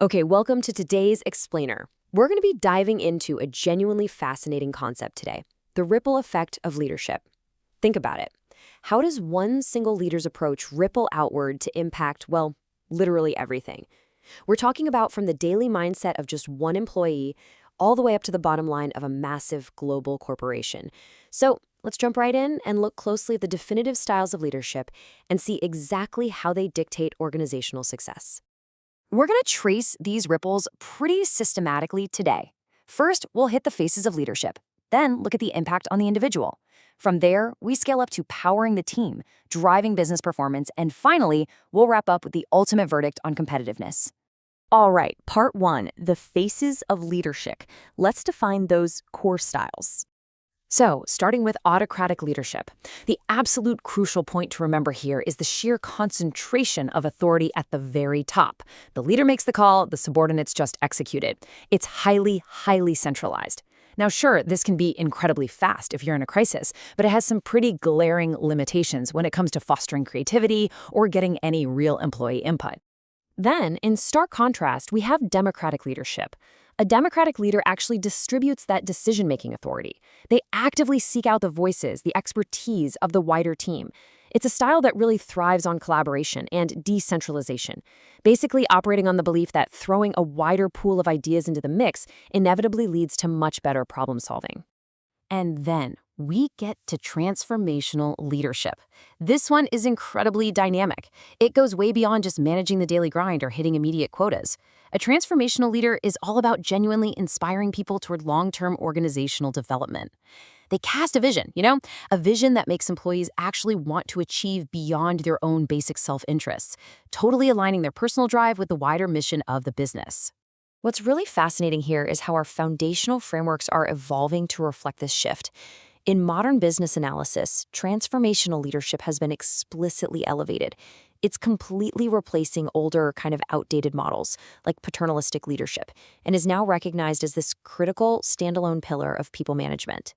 Okay, welcome to today's Explainer. We're going to be diving into a genuinely fascinating concept today, the ripple effect of leadership. Think about it. How does one single leader's approach ripple outward to impact, well, literally everything? We're talking about from the daily mindset of just one employee all the way up to the bottom line of a massive global corporation. So let's jump right in and look closely at the definitive styles of leadership and see exactly how they dictate organizational success. We're going to trace these ripples pretty systematically today. First, we'll hit the faces of leadership, then look at the impact on the individual. From there, we scale up to powering the team, driving business performance, and finally, we'll wrap up with the ultimate verdict on competitiveness. All right, part one, the faces of leadership. Let's define those core styles. So, starting with autocratic leadership, the absolute crucial point to remember here is the sheer concentration of authority at the very top. The leader makes the call, the subordinates just execute it. It's highly, highly centralized. Now, sure, this can be incredibly fast if you're in a crisis, but it has some pretty glaring limitations when it comes to fostering creativity or getting any real employee input. Then, in stark contrast, we have democratic leadership. A democratic leader actually distributes that decision-making authority. They actively seek out the voices, the expertise of the wider team. It's a style that really thrives on collaboration and decentralization, basically operating on the belief that throwing a wider pool of ideas into the mix inevitably leads to much better problem solving. And then we get to transformational leadership. This one is incredibly dynamic. It goes way beyond just managing the daily grind or hitting immediate quotas. A transformational leader is all about genuinely inspiring people toward long-term organizational development. They cast a vision, a vision that makes employees actually want to achieve beyond their own basic self-interests, totally aligning their personal drive with the wider mission of the business. What's really fascinating here is how our foundational frameworks are evolving to reflect this shift. In modern business analysis, transformational leadership has been explicitly elevated. It's completely replacing older, kind of outdated models, like paternalistic leadership, and is now recognized as this critical, standalone pillar of people management.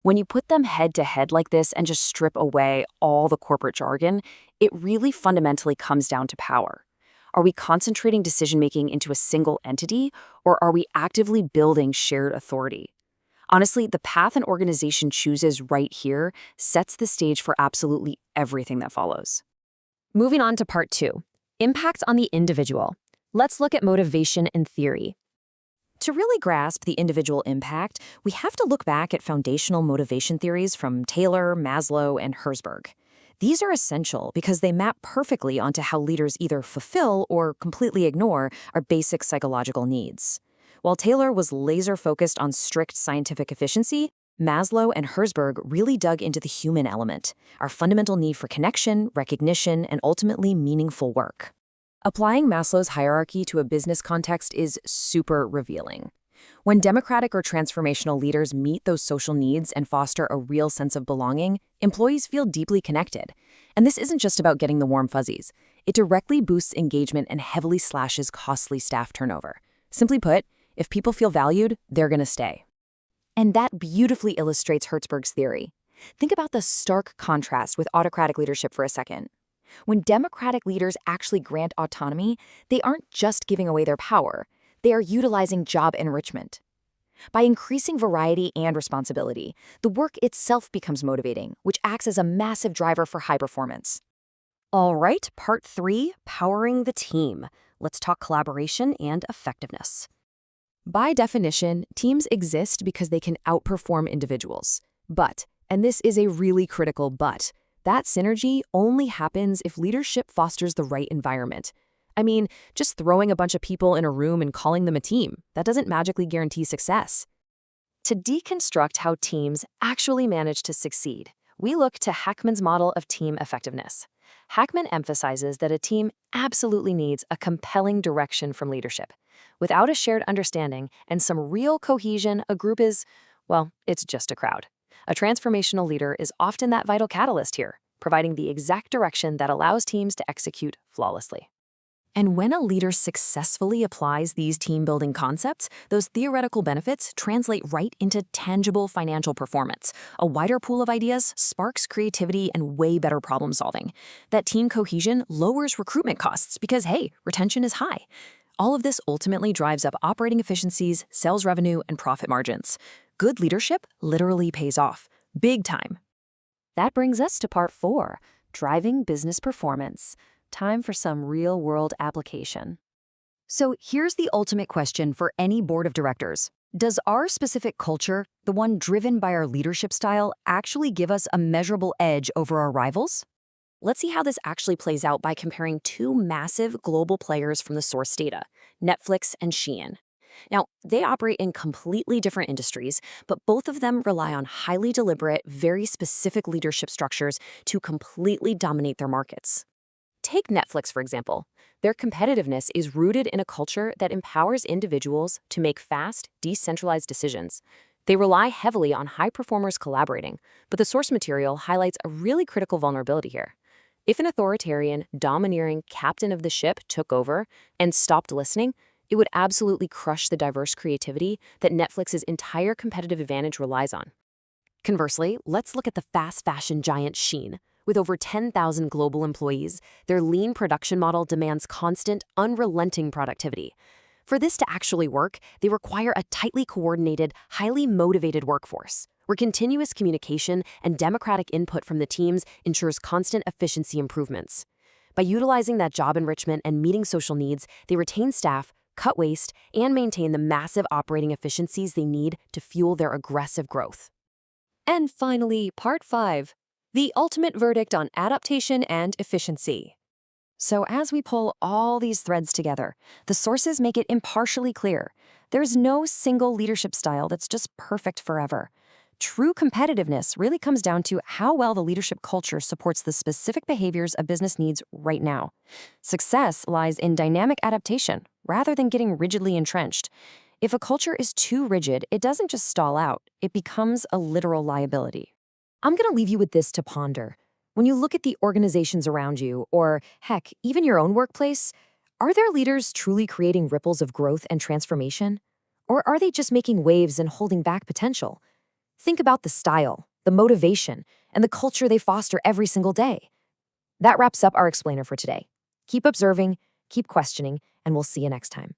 When you put them head-to-head like this and just strip away all the corporate jargon, it really fundamentally comes down to power. Are we concentrating decision-making into a single entity, or are we actively building shared authority? Honestly, the path an organization chooses right here sets the stage for absolutely everything that follows. Moving on to part two, impact on the individual. Let's look at motivation and theory. To really grasp the individual impact, we have to look back at foundational motivation theories from Taylor, Maslow, and Herzberg. These are essential because they map perfectly onto how leaders either fulfill or completely ignore our basic psychological needs. While Taylor was laser-focused on strict scientific efficiency, Maslow and Herzberg really dug into the human element, our fundamental need for connection, recognition, and ultimately meaningful work. Applying Maslow's hierarchy to a business context is super revealing. When democratic or transformational leaders meet those social needs and foster a real sense of belonging, employees feel deeply connected. And this isn't just about getting the warm fuzzies. It directly boosts engagement and heavily slashes costly staff turnover. Simply put, if people feel valued, they're going to stay. And that beautifully illustrates Herzberg's theory. Think about the stark contrast with autocratic leadership for a second. When democratic leaders actually grant autonomy, they aren't just giving away their power. They are utilizing job enrichment. By increasing variety and responsibility, the work itself becomes motivating, which acts as a massive driver for high performance. All right, part three, powering the team. Let's talk collaboration and effectiveness. By definition, teams exist because they can outperform individuals. But, and this is a really critical but, that synergy only happens if leadership fosters the right environment. I mean, just throwing a bunch of people in a room and calling them a team, that doesn't magically guarantee success. To deconstruct how teams actually manage to succeed, we look to Hackman's model of team effectiveness. Hackman emphasizes that a team absolutely needs a compelling direction from leadership. Without a shared understanding and some real cohesion, a group is, well, it's just a crowd. A transformational leader is often that vital catalyst here, providing the exact direction that allows teams to execute flawlessly. And when a leader successfully applies these team-building concepts, those theoretical benefits translate right into tangible financial performance. A wider pool of ideas sparks creativity and way better problem solving. That team cohesion lowers recruitment costs because, hey, retention is high. All of this ultimately drives up operating efficiencies, sales revenue, and profit margins. Good leadership literally pays off. Big time. That brings us to part 4, driving business performance. Time for some real-world application. So here's the ultimate question for any board of directors. Does our specific culture, the one driven by our leadership style, actually give us a measurable edge over our rivals? Let's see how this actually plays out by comparing two massive global players from the source data, Netflix and Shein. Now, they operate in completely different industries, but both of them rely on highly deliberate, very specific leadership structures to completely dominate their markets. Take Netflix, for example. Their competitiveness is rooted in a culture that empowers individuals to make fast, decentralized decisions. They rely heavily on high performers collaborating, but the source material highlights a really critical vulnerability here. If an authoritarian, domineering captain of the ship took over and stopped listening, it would absolutely crush the diverse creativity that Netflix's entire competitive advantage relies on. Conversely, let's look at the fast fashion giant Shein. With over 10,000 global employees, their lean production model demands constant, unrelenting productivity. For this to actually work, they require a tightly coordinated, highly motivated workforce, where continuous communication and democratic input from the teams ensures constant efficiency improvements. By utilizing that job enrichment and meeting social needs, they retain staff, cut waste, and maintain the massive operating efficiencies they need to fuel their aggressive growth. And finally, part 5, the ultimate verdict on adaptation and efficiency. So as we pull all these threads together, the sources make it impartially clear. There's no single leadership style that's just perfect forever. True competitiveness really comes down to how well the leadership culture supports the specific behaviors a business needs right now. Success lies in dynamic adaptation rather than getting rigidly entrenched. If a culture is too rigid, it doesn't just stall out, it becomes a literal liability. I'm going to leave you with this to ponder. When you look at the organizations around you, or heck, even your own workplace, are their leaders truly creating ripples of growth and transformation? Or are they just making waves and holding back potential? Think about the style, the motivation, and the culture they foster every single day. That wraps up our explainer for today. Keep observing, keep questioning, and we'll see you next time.